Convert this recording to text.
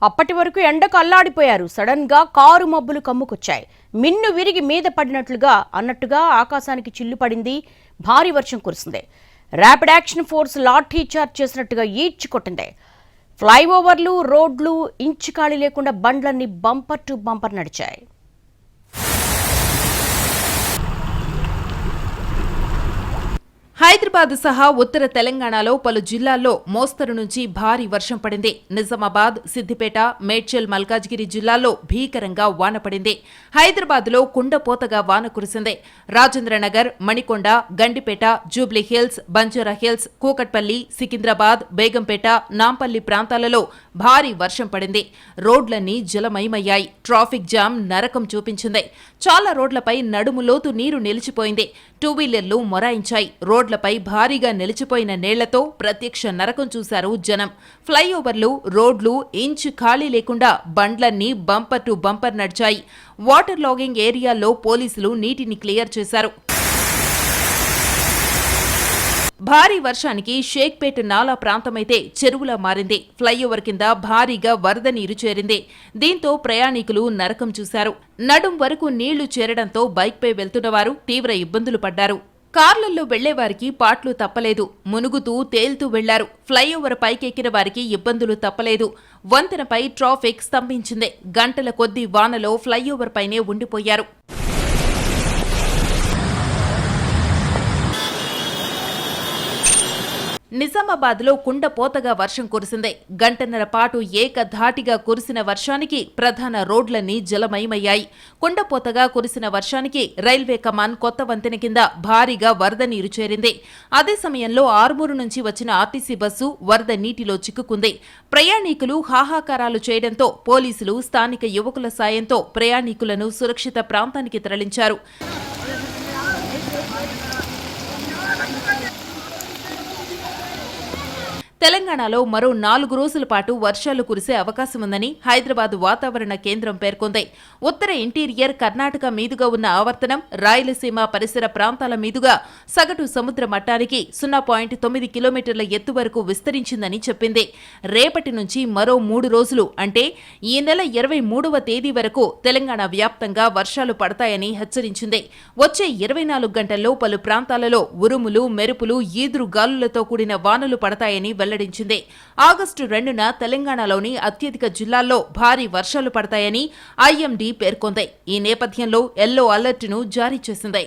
అప్పటి వరకు ఎండకు అల్లాడిపోయారు. సడన్ గా కారు మబ్బులు కమ్ముకొచ్చాయి. మిన్ను విరిగి మీద పడినట్లుగా అన్నట్టుగా ఆకాశానికి చిల్లు పడింది. భారీ వర్షం కురిసింది. Rapid action force lathi charge చేసినట్టుగా ఈడ్చి కొట్టింది. ఫ్లైఓవర్లు, రోడ్లు ఇంచు ఖాళీ లేకుండా బండ్లన్నీ బంపర్ టు బంపర్ నడిచాయి. హైదరాబాద్ సహా ఉత్తర తెలంగాణలో పలు జిల్లాల్లో మోస్తరు నుంచి భారీ వర్షం పడింది. నిజామాబాద్, సిద్దిపేట, మేడ్చల్, మల్కాజ్గిరి జిల్లాల్లో భీకరంగా వాన పడింది. హైదరాబాద్లో కుండపోతగా వాన కురిసింది. రాజేంద్రనగర్, మణికొండ, గండిపేట, జూబ్లీహిల్స్, బంజారాహిల్స్, కూకట్పల్లి, సికింద్రాబాద్, బేగంపేట, నాంపల్లి ప్రాంతాలలో భారీ వర్షం పడింది. రోడ్లన్నీ జలమయమయ్యాయి. ట్రాఫిక్ జామ్ నరకం చూపించింది. చాలా రోడ్లపై నడుములోతు నీరు నిలిచిపోయింది. టూ వీలర్లు మొరాయించాయి. రోడ్లపై భారీగా నిలిచిపోయిన నీళ్లతో ప్రత్యక్ష నరకం చూశారు జనం. ఫ్లైఓవర్లు, రోడ్లు ఇంచు ఖాళీ లేకుండా బండ్లన్నీ బంపర్ టు బంపర్ నడిచాయి. వాటర్ లాగింగ్ ఏరియాల్లో పోలీసులు నీటిని క్లియర్ చేశారు. భారీ వర్షానికి షేక్పేట్ నాలా ప్రాంతమైతే చెరువులా మారింది. ఫ్లైఓవర్ కింద భారీగా వరద నీరు చేరింది. దీంతో ప్రయాణికులు నరకం చూశారు. నడుం వరకు నీళ్లు చేరడంతో బైక్పై వెళ్తున్నవారు తీవ్ర ఇబ్బందులు పడ్డారు. కార్లలో వెళ్లేవారికి పాట్లు తప్పలేదు. మునుగుతూ తేలుతూ వెళ్లారు. ఫ్లైఓవర్ పైకెక్కిన వారికి ఇబ్బందులు తప్పలేదు. వంతెనపై ట్రాఫిక్ స్తంభించింది. గంటల కొద్దీ వానలో ఫ్లైఓవర్ పైనే ఉండిపోయారు. నిజామాబాద్లో కుండపోతగా వర్షం కురిసింది. గంటన్నర పాటు ఏకధాటిగా కురిసిన వర్షానికి ప్రధాన రోడ్లన్నీ జలమయమయ్యాయి. కుండపోతగా కురిసిన వర్షానికి రైల్వే కమాన్ కొత్త వంతెన కింద భారీగా వరద నీరు చేరింది. అదే సమయంలో ఆర్మూరు నుంచి వచ్చిన ఆర్టీసీ బస్సు వరద నీటిలో చిక్కుకుంది. ప్రయాణికులు హాహాకారాలు చేయడంతో పోలీసులు స్థానిక యువకుల సాయంతో ప్రయాణికులను సురక్షిత ప్రాంతానికి తరలించారు. తెలంగాణలో మరో 4 రోజుల పాటు వర్షాలు కురిసే అవకాశముందని హైదరాబాద్ వాతావరణ కేంద్రం పేర్కొంది. ఉత్తర ఇంటీరియర్ కర్ణాటక మీదుగా ఉన్న ఆవర్తనం రాయలసీమ పరిసర ప్రాంతాల మీదుగా సగటు సముద్ర మట్టానికి 0.9 కిలోమీటర్ల ఎత్తు వరకు విస్తరించిందని చెప్పింది. రేపటి నుంచి మరో 3 రోజులు అంటే ఈ నెల 23వ తేదీ వరకు తెలంగాణ వ్యాప్తంగా వర్షాలు పడతాయని హెచ్చరించింది. వచ్చే 24 గంటల్లో పలు ప్రాంతాలలో ఉరుములు, మెరుపులు, ఈదురు గాలులతో కూడిన వానలు పడతాయని వెల్లడించింది. ఆగస్టు 2న తెలంగాణలోని అత్యధిక జిల్లాల్లో భారీ వర్షాలు పడతాయని ఐఎండీ పేర్కొంది. ఈ నేపథ్యంలో యెల్లో అలర్ట్ను జారీ చేసింది.